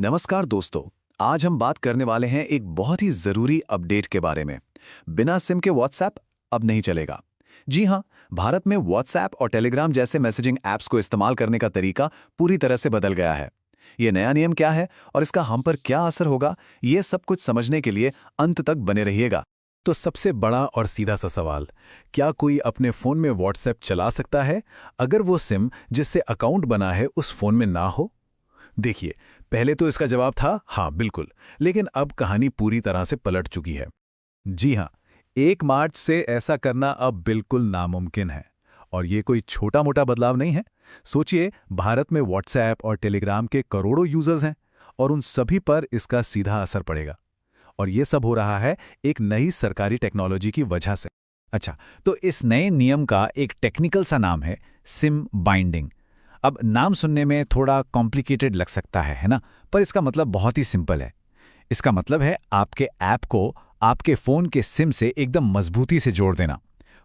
नमस्कार दोस्तों। आज हम बात करने वाले हैं एक बहुत ही ज़रूरी अपडेट के बारे में। बिना सिम के व्हाट्सएप अब नहीं चलेगा। जी हाँ, भारत में व्हाट्सएप और टेलीग्राम जैसे मैसेजिंग ऐप्स को इस्तेमाल करने का तरीका पूरी तरह से बदल गया है। ये नया नियम क्या है और इसका हम पर क्या असर होगा, ये सब कुछ समझने के लिए अंत तक बने रहिएगा। तो सबसे बड़ा और सीधा सा सवाल, क्या कोई अपने फ़ोन में व्हाट्सएप चला सकता है अगर वो सिम जिससे अकाउंट बना है उस फ़ोन में ना हो? देखिए, पहले तो इसका जवाब था हाँ बिल्कुल, लेकिन अब कहानी पूरी तरह से पलट चुकी है। जी हाँ, 1 मार्च से ऐसा करना अब बिल्कुल नामुमकिन है। और ये कोई छोटा मोटा बदलाव नहीं है। सोचिए, भारत में व्हाट्सएप और टेलीग्राम के करोड़ों यूजर्स हैं और उन सभी पर इसका सीधा असर पड़ेगा। और ये सब हो रहा है एक नई सरकारी टेक्नोलॉजी की वजह से। अच्छा, तो इस नए नियम का एक टेक्निकल सा नाम है सिम बाइंडिंग। अब नाम सुनने में थोड़ा कॉम्प्लिकेटेड लग सकता है ना? पर इसका मतलब बहुत ही सिंपल है। इसका मतलब है आपके ऐप को आपके फ़ोन के सिम से एकदम मजबूती से जोड़ देना।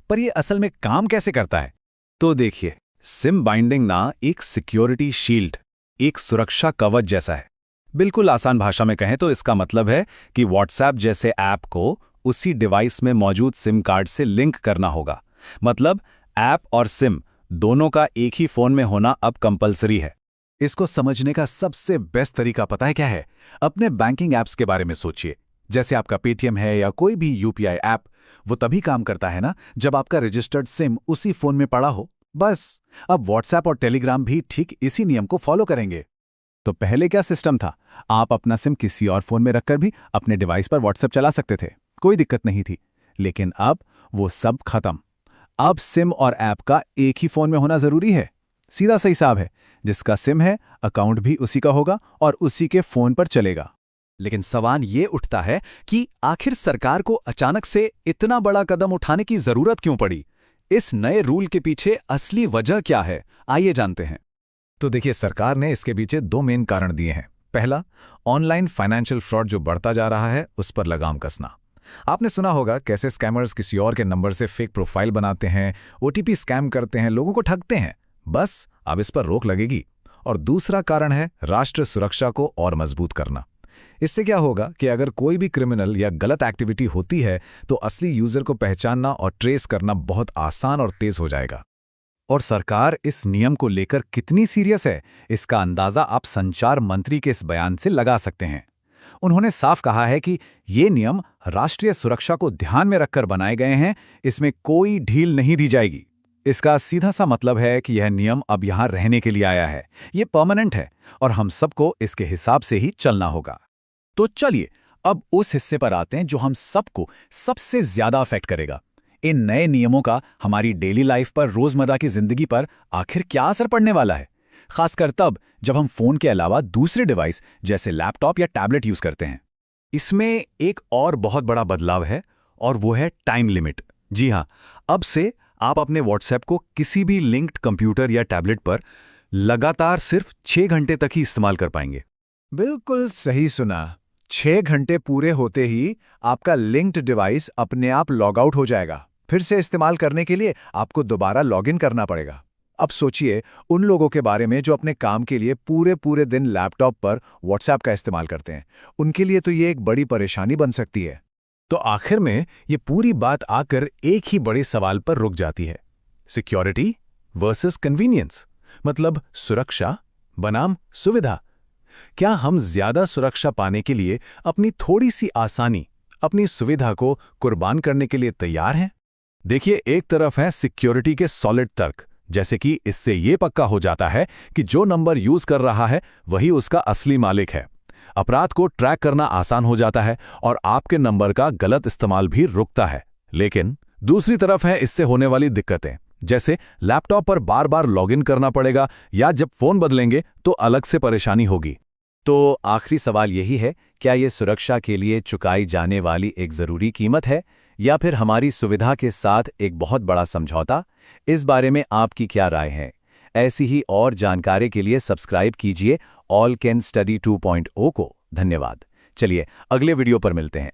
पर ये असल में काम कैसे करता है? तो देखिए, सिम बाइंडिंग ना एक सिक्योरिटी शील्ड, एक सुरक्षा कवच जैसा है। बिल्कुल आसान भाषा में कहें तो इसका मतलब है कि व्हाट्सएप जैसे ऐप को उसी डिवाइस में मौजूद सिम कार्ड से लिंक करना होगा। मतलब ऐप और सिम दोनों का एक ही फोन में होना अब कंपलसरी है। इसको समझने का सबसे बेस्ट तरीका पता है क्या है? अपने बैंकिंग ऐप्स के बारे में सोचिए। जैसे आपका पेटीएम है या कोई भी यूपीआई ऐप, वो तभी काम करता है ना जब आपका रजिस्टर्ड सिम उसी फोन में पड़ा हो। बस अब व्हाट्सएप और टेलीग्राम भी ठीक इसी नियम को फॉलो करेंगे। तो पहले क्या सिस्टम था? आप अपना सिम किसी और फोन में रखकर भी अपने डिवाइस पर व्हाट्सएप चला सकते थे, कोई दिक्कत नहीं थी। लेकिन अब वो सब खत्म। अब सिम और ऐप का एक ही फोन में होना जरूरी है। सीधा सा हिसाब है, जिसका सिम है अकाउंट भी उसी का होगा और उसी के फोन पर चलेगा। लेकिन सवाल ये उठता है कि आखिर सरकार को अचानक से इतना बड़ा कदम उठाने की जरूरत क्यों पड़ी? इस नए रूल के पीछे असली वजह क्या है? आइए जानते हैं। तो देखिए, सरकार ने इसके पीछे 2 मेन कारण दिए हैं। पहला, ऑनलाइन फाइनेंशियल फ्रॉड जो बढ़ता जा रहा है उस पर लगाम कसना। आपने सुना होगा कैसे स्कैमर्स किसी और के नंबर से फेक प्रोफाइल बनाते हैं, ओटीपी स्कैम करते हैं, लोगों को ठगते हैं। बस अब इस पर रोक लगेगी। और दूसरा कारण है राष्ट्र सुरक्षा को और मजबूत करना। इससे क्या होगा कि अगर कोई भी क्रिमिनल या गलत एक्टिविटी होती है तो असली यूजर को पहचानना और ट्रेस करना बहुत आसान और तेज हो जाएगा। और सरकार इस नियम को लेकर कितनी सीरियस है, इसका अंदाजा आप संचार मंत्री के इस बयान से लगा सकते हैं। उन्होंने साफ कहा है कि ये नियम राष्ट्रीय सुरक्षा को ध्यान में रखकर बनाए गए हैं, इसमें कोई ढील नहीं दी जाएगी। इसका सीधा सा मतलब है कि यह नियम अब यहां रहने के लिए आया है, ये परमानेंट है और हम सबको इसके हिसाब से ही चलना होगा। तो चलिए अब उस हिस्से पर आते हैं जो हम सबको सबसे ज्यादा अफेक्ट करेगा। इन नए नियमों का हमारी डेली लाइफ पर, रोजमर्रा की जिंदगी पर आखिर क्या असर पड़ने वाला है, खासकर तब जब हम फोन के अलावा दूसरे डिवाइस जैसे लैपटॉप या टैबलेट यूज करते हैं। इसमें एक और बहुत बड़ा बदलाव है और वो है टाइम लिमिट। जी हाँ, अब से आप अपने व्हाट्सएप को किसी भी लिंक्ड कंप्यूटर या टैबलेट पर लगातार सिर्फ 6 घंटे तक ही इस्तेमाल कर पाएंगे। बिल्कुल सही सुना। 6 घंटे पूरे होते ही आपका लिंक्ड डिवाइस अपने आप लॉग आउट हो जाएगा। फिर से इस्तेमाल करने के लिए आपको दोबारा लॉगिन करना पड़ेगा। अब सोचिए उन लोगों के बारे में जो अपने काम के लिए पूरे पूरे दिन लैपटॉप पर व्हाट्सएप का इस्तेमाल करते हैं। उनके लिए तो ये एक बड़ी परेशानी बन सकती है। तो आखिर में ये पूरी बात आकर एक ही बड़े सवाल पर रुक जाती है, सिक्योरिटी वर्सेस कन्वीनियंस। मतलब सुरक्षा बनाम सुविधा। क्या हम ज्यादा सुरक्षा पाने के लिए अपनी थोड़ी सी आसानी, अपनी सुविधा को कुर्बान करने के लिए तैयार हैं? देखिए, एक तरफ है सिक्योरिटी के सॉलिड तर्क, जैसे कि इससे ये पक्का हो जाता है कि जो नंबर यूज कर रहा है वही उसका असली मालिक है। अपराध को ट्रैक करना आसान हो जाता है और आपके नंबर का गलत इस्तेमाल भी रुकता है। लेकिन दूसरी तरफ है इससे होने वाली दिक्कतें, जैसे लैपटॉप पर बार बार लॉगिन करना पड़ेगा या जब फोन बदलेंगे तो अलग से परेशानी होगी। तो आखिरी सवाल यही है, क्या ये सुरक्षा के लिए चुकाई जाने वाली एक जरूरी कीमत है या फिर हमारी सुविधा के साथ एक बहुत बड़ा समझौता? इस बारे में आपकी क्या राय है? ऐसी ही और जानकारी के लिए सब्सक्राइब कीजिए ऑल कैन स्टडी 2.0 को। धन्यवाद। चलिए अगले वीडियो पर मिलते हैं।